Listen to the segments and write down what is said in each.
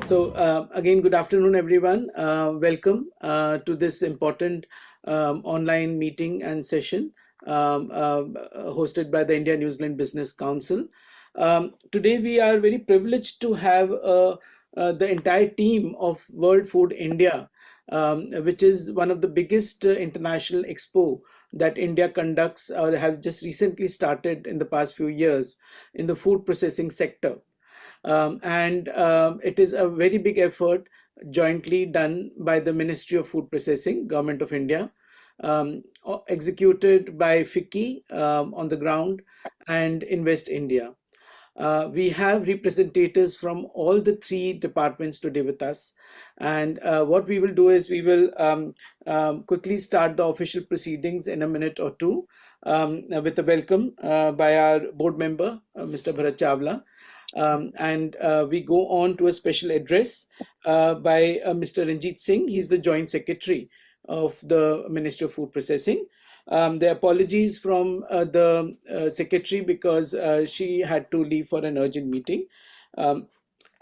So again, good afternoon, everyone. Welcome to this important online meeting and session hosted by the India-New Zealand Business Council. Today, we are very privileged to have the entire team of World Food India, which is one of the biggest international expo that India conducts or have just recently started in the past few years in the food processing sector. And it is a very big effort jointly done by the Ministry of Food Processing, Government of India, executed by FICCI on the ground and Invest India. We have representatives from all the three departments today with us. And what we will do is we will quickly start the official proceedings in a minute or two with a welcome by our board member, Mr. Bharat Chawla. And we go on to a special address by Mr. Ranjith Singh. He's the Joint Secretary of the Ministry of Food Processing. The apologies from the secretary because she had to leave for an urgent meeting.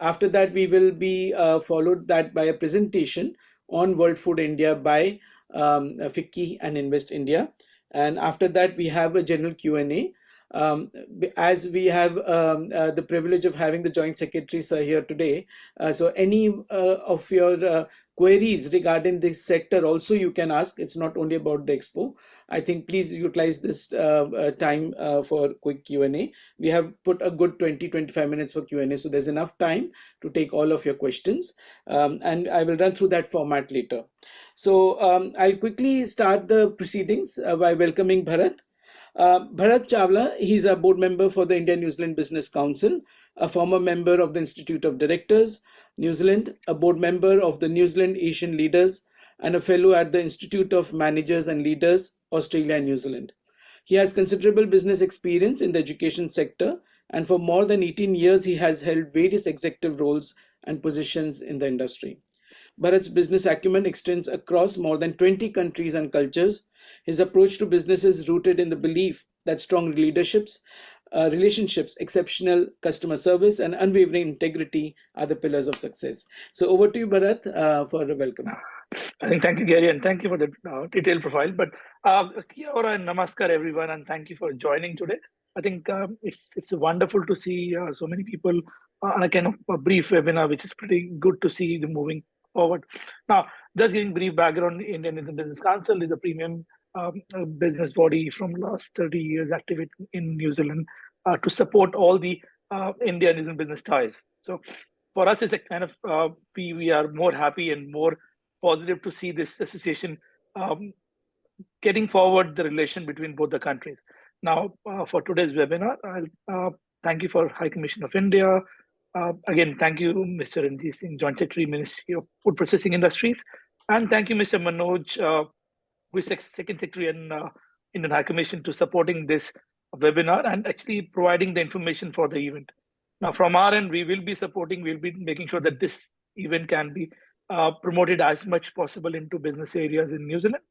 After that, we will be followed that by a presentation on World Food India by FICCI and Invest India. And after that, we have a general Q&A. As we have the privilege of having the joint secretaries here today, so any of your queries regarding this sector also you can ask. It's not only about the expo. I think please utilize this time for quick Q&A. We have put a good 20-25 minutes for Q&A, so there's enough time to take all of your questions, and I will run through that format later. So I'll quickly start the proceedings by welcoming Bharat. Bharat Chawla, he's a board member for the India-New Zealand Business Council, a former member of the Institute of Directors, New Zealand, a board member of the New Zealand Asian Leaders, and a fellow at the Institute of Managers and Leaders, Australia and New Zealand. He has considerable business experience in the education sector, and for more than 18 years, he has held various executive roles and positions in the industry. Bharat's business acumen extends across more than 20 countries and cultures. His approach to business is rooted in the belief that strong relationships, exceptional customer service, and unwavering integrity are the pillars of success. So over to you, Bharat, for a welcome. I think thank you, Gary, and thank you for the detailed profile. But kia ora and namaskar, everyone, and thank you for joining today. I think it's wonderful to see so many people on a kind of a brief webinar, which is pretty good to see them moving forward. Now, just giving brief background, Indian Business Council is a premium business body from last 30 years active in New Zealand to support all the India New Zealand business ties. So for us, it's a kind of we are more happy and more positive to see this association getting forward the relation between both the countries. Now, for today's webinar, I'll thank you for High Commission of India. Again, thank you, Mr. Ranjith Singh, Joint Secretary, Ministry of Food Processing Industries. And thank you, Mr. Manoj, who is Second Secretary in Indian High Commission, to supporting this webinar and actually providing the information for the event. Now, from our end, we will be supporting, we'll be making sure that this event can be promoted as much possible into business areas in New Zealand.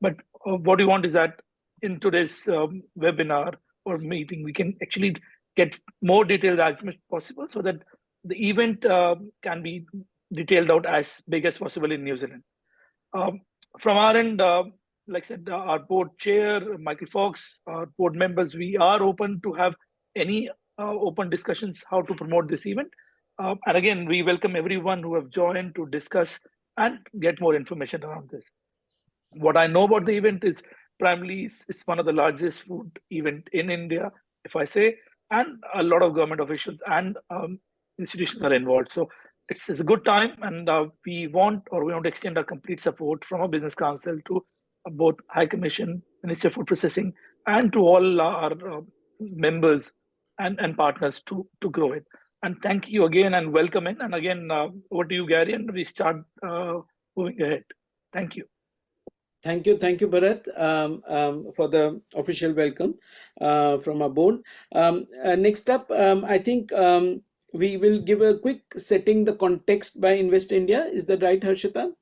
But what we want is that in today's webinar or meeting, we can actually get more detailed as much possible so that the event can be detailed out as big as possible in New Zealand. From our end, like I said, our board chair, Michael Fox, our board members, we are open to have any open discussions how to promote this event. And again, we welcome everyone who have joined to discuss and get more information around this. What I know about the event is primarily it's one of the largest food event in India, if I say, and a lot of government officials and institutions are involved. So it's a good time, and we want to extend our complete support from our business council to both High Commission, Ministry of Food Processing, and to all our members and partners to grow it. And thank you again and welcome in. And again, over to you, Gary, and we start moving ahead. Thank you. Thank you, Bharat, for the official welcome from our board. Next up, I think we will give a quick setting the context by Invest India. Is that right, Harshita?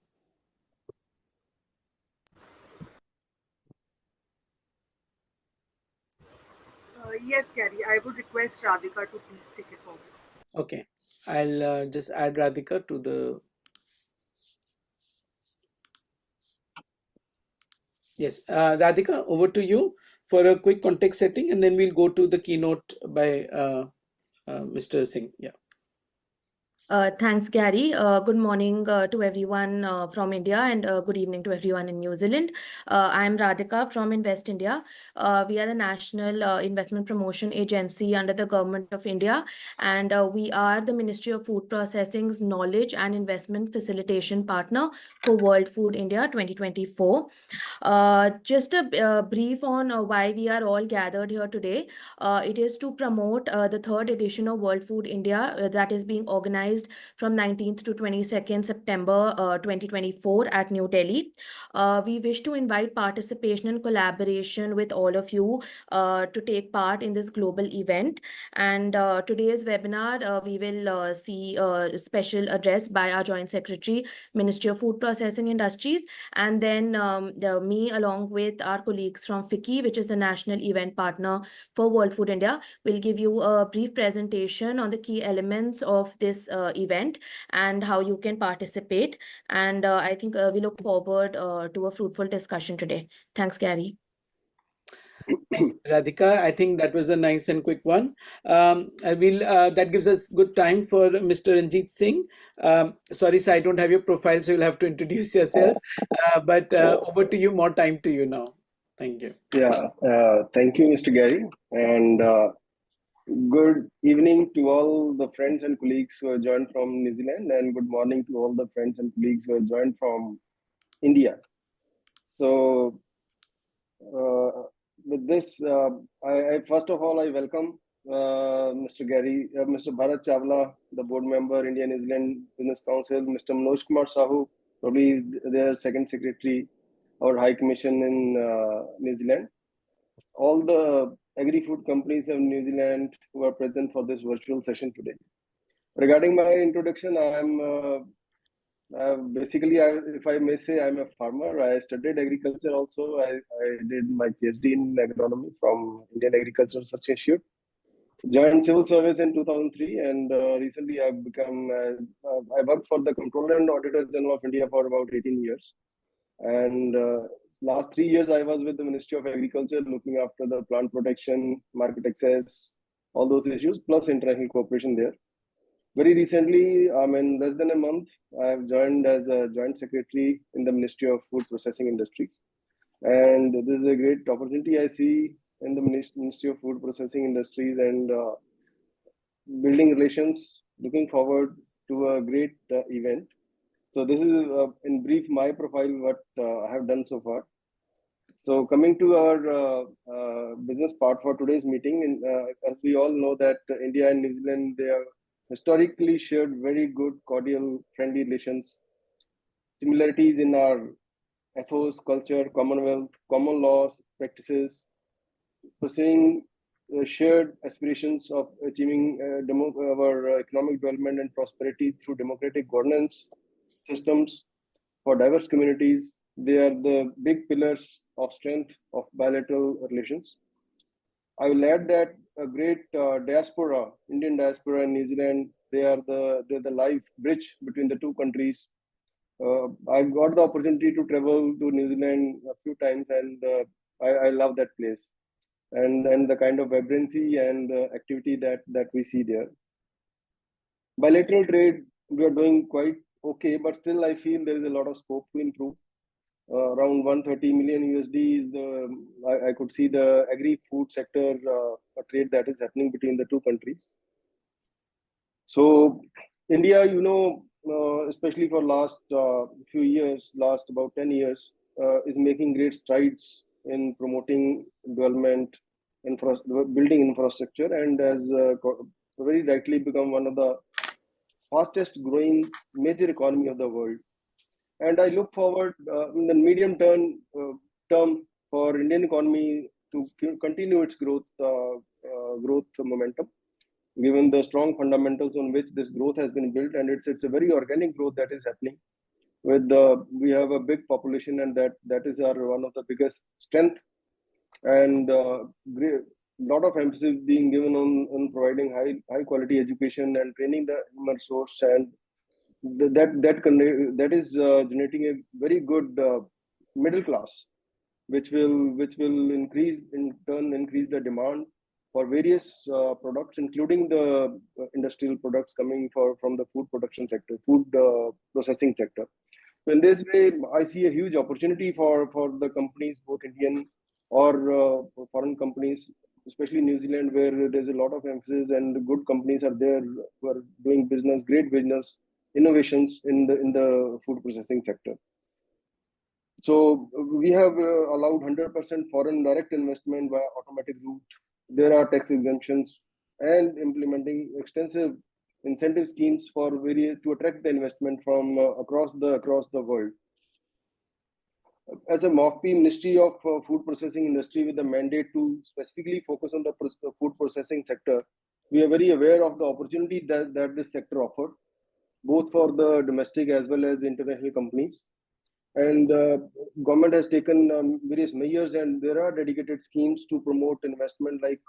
Yes, Gary, I would request Radhika to please take it forward. Okay, I'll just add Radhika to the. Yes, Radhika, over to you for a quick context setting, and then we'll go to the keynote by Mr. Singh. Yeah. Thanks, Gary. Good morning to everyone from India and good evening to everyone in New Zealand. I'm Radhika from Invest India. We are the National Investment Promotion Agency under the Government of India, and we are the Ministry of Food Processing's Knowledge and Investment Facilitation Partner for World Food India 2024. Just a brief on why we are all gathered here today. It is to promote the third edition of World Food India that is being organized from 19th to 22nd September 2024 at New Delhi. We wish to invite participation and collaboration with all of you to take part in this global event. And today's webinar, we will see a special address by our Joint Secretary, Ministry of Food Processing Industries, and then me along with our colleagues from FICCI, which is the national event partner for World Food India, will give you a brief presentation on the key elements of this event and how you can participate. And I think we look forward to a fruitful discussion today. Thanks, Gary. Radhika, I think that was a nice and quick one. I will. That gives us good time for Mr. Ranjith Singh. Sorry, sir, I don't have your profile, so you'll have to introduce yourself. But over to you. More time to you now. Thank you. Yeah, thank you, Mr. Gary, and good evening to all the friends and colleagues who have joined from New Zealand, and good morning to all the friends and colleagues who have joined from India. So, with this, I first of all I welcome Mr. Bharat Chawla, the board member, India New Zealand Business Council, Mr. Manoj Kumar Sahu, probably is their second secretary or High Commission in New Zealand. All the agri-food companies of New Zealand who are present for this virtual session today. Regarding my introduction, if I may say, I'm a farmer. I studied agriculture also. I did my PhD in agronomy from Indian Agricultural Research Institute. Joined civil service in 2003, and recently I've become. I worked for the Comptroller and Auditor General of India for about 18 years, and last 3 years I was with the Ministry of Agriculture, looking after the plant protection, market access, all those issues, plus international cooperation there. Very recently, in less than a month, I have joined as a joint secretary in the Ministry of Food Processing Industries, and this is a great opportunity I see in the Ministry of Food Processing Industries and building relations. Looking forward to a great event. So this is in brief my profile, what I have done so far. So coming to our business part for today's meeting, as we all know that India and New Zealand, they have historically shared very good, cordial, friendly relations, similarities in our ethos, culture, commonwealth, common laws, practices, pursuing shared aspirations of achieving our economic development and prosperity through democratic governance systems for diverse communities. They are the big pillars of strength of bilateral relations. I will add that a great diaspora, Indian diaspora in New Zealand, they're the live bridge between the two countries. I got the opportunity to travel to New Zealand a few times, and I love that place, and the kind of vibrancy and activity that we see there. Bilateral trade, we are doing quite okay, but still I feel there is a lot of scope to improve. Around 130 million USD is I could see the agri-food sector trade that is happening between the two countries. So India, especially for last few years, last about 10 years, is making great strides in promoting development, building infrastructure, and has very rightly become one of the fastest growing major economy of the world. And I look forward in the medium term for Indian economy to continue its growth momentum, given the strong fundamentals on which this growth has been built, and it's a very organic growth that is happening. We have a big population, and that is our one of the biggest strength, and lot of emphasis being given on providing high quality education and training the human resource, and that is generating a very good middle class, which will increase in turn increase the demand for various products, including the industrial products coming from the food production sector, food processing sector. So in this way, I see a huge opportunity for the companies, both Indian or foreign companies, especially New Zealand, where there's a lot of emphasis and good companies are there who are doing business, great business innovations in the food processing sector. So we have allowed 100% foreign direct investment via automatic route. There are tax exemptions and implementing extensive incentive schemes for various to attract the investment from across the world. As a MOFPI, Ministry of Food Processing Industry, with the mandate to specifically focus on the food processing sector, we are very aware of the opportunity that this sector offers, both for the domestic as well as international companies. And government has taken various measures, and there are dedicated schemes to promote investment, like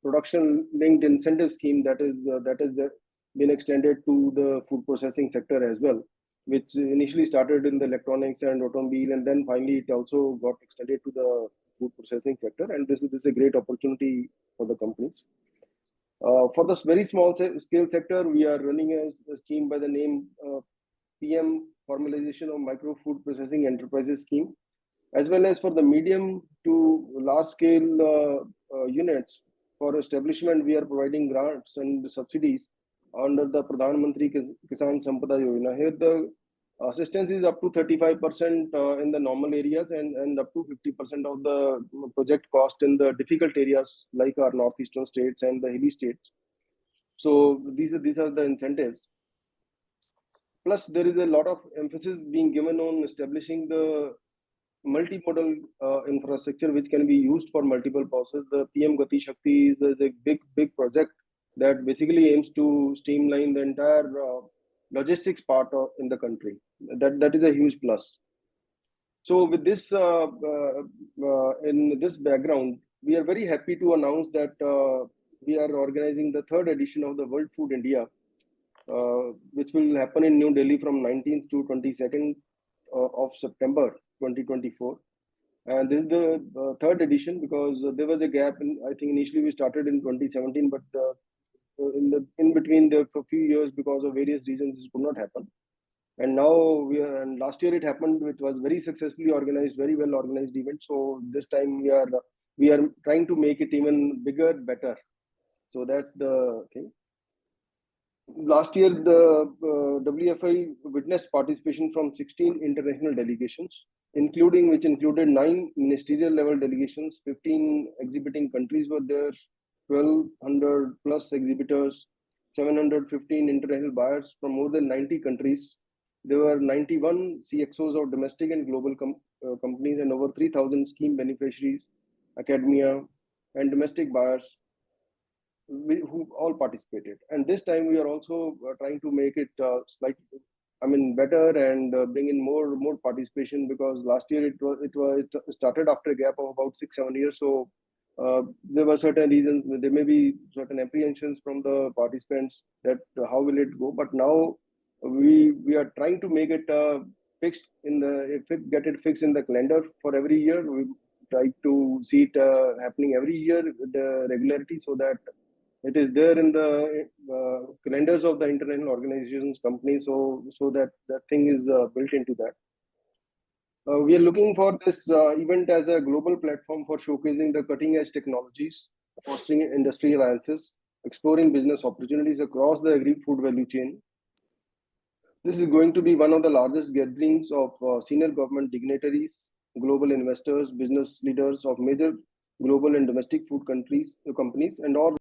production linked incentive scheme that is been extended to the food processing sector as well, which initially started in the electronics and automobile, and then finally it also got extended to the food processing sector. And this is a great opportunity for the companies. For the very small scale sector, we are running a scheme by the name PM Formalization of Micro Food Processing Enterprises Scheme, as well as for the medium to large scale units. For establishment, we are providing grants and subsidies under the Pradhan Mantri Kisan Sampada Yojana. Here, the assistance is up to 35% in the normal areas and up to 50% of the project cost in the difficult areas like our northeastern states and the hilly states. So these are the incentives. Plus, there is a lot of emphasis being given on establishing the multimodal infrastructure which can be used for multiple purposes. The PM Gati Shakti is a big project that basically aims to streamline the entire logistics part in the country. That is a huge plus. So with this in this background, we are very happy to announce that we are organizing the third edition of the World Food India, which will happen in New Delhi from 19th to 22nd of September 2024. And this is the third edition because there was a gap. I think initially we started in 2017, but in between there for a few years because of various reasons this could not happen. And now and last year it happened. It was very successfully organized, very well organized event. So this time we are trying to make it even bigger, better. So that's the thing. Last year, the WFI witnessed participation from 16 international delegations, which included 9 ministerial level delegations, 15 exhibiting countries were there, 1,200 plus exhibitors, 715 international buyers from more than 90 countries. There were 91 CXOs of domestic and global companies and over 3,000 scheme beneficiaries, academia, and domestic buyers who all participated. And this time we are also trying to make it better and bring in more participation, because last year it started after a gap of about 6-7 years. So there were certain reasons, there may be certain apprehensions from the participants that how will it go. But now we are trying to make it fixed get it fixed in the calendar for every year. We try to see it happening every year with the regularity, so that it is there in the calendars of the international organizations, companies, so that thing is built into that. We are looking for this event as a global platform for showcasing the cutting edge technologies, fostering industry alliances, exploring business opportunities across the agri-food value chain. This is going to be one of the largest gatherings of senior government dignitaries, global investors, business leaders of major global and domestic food companies, and all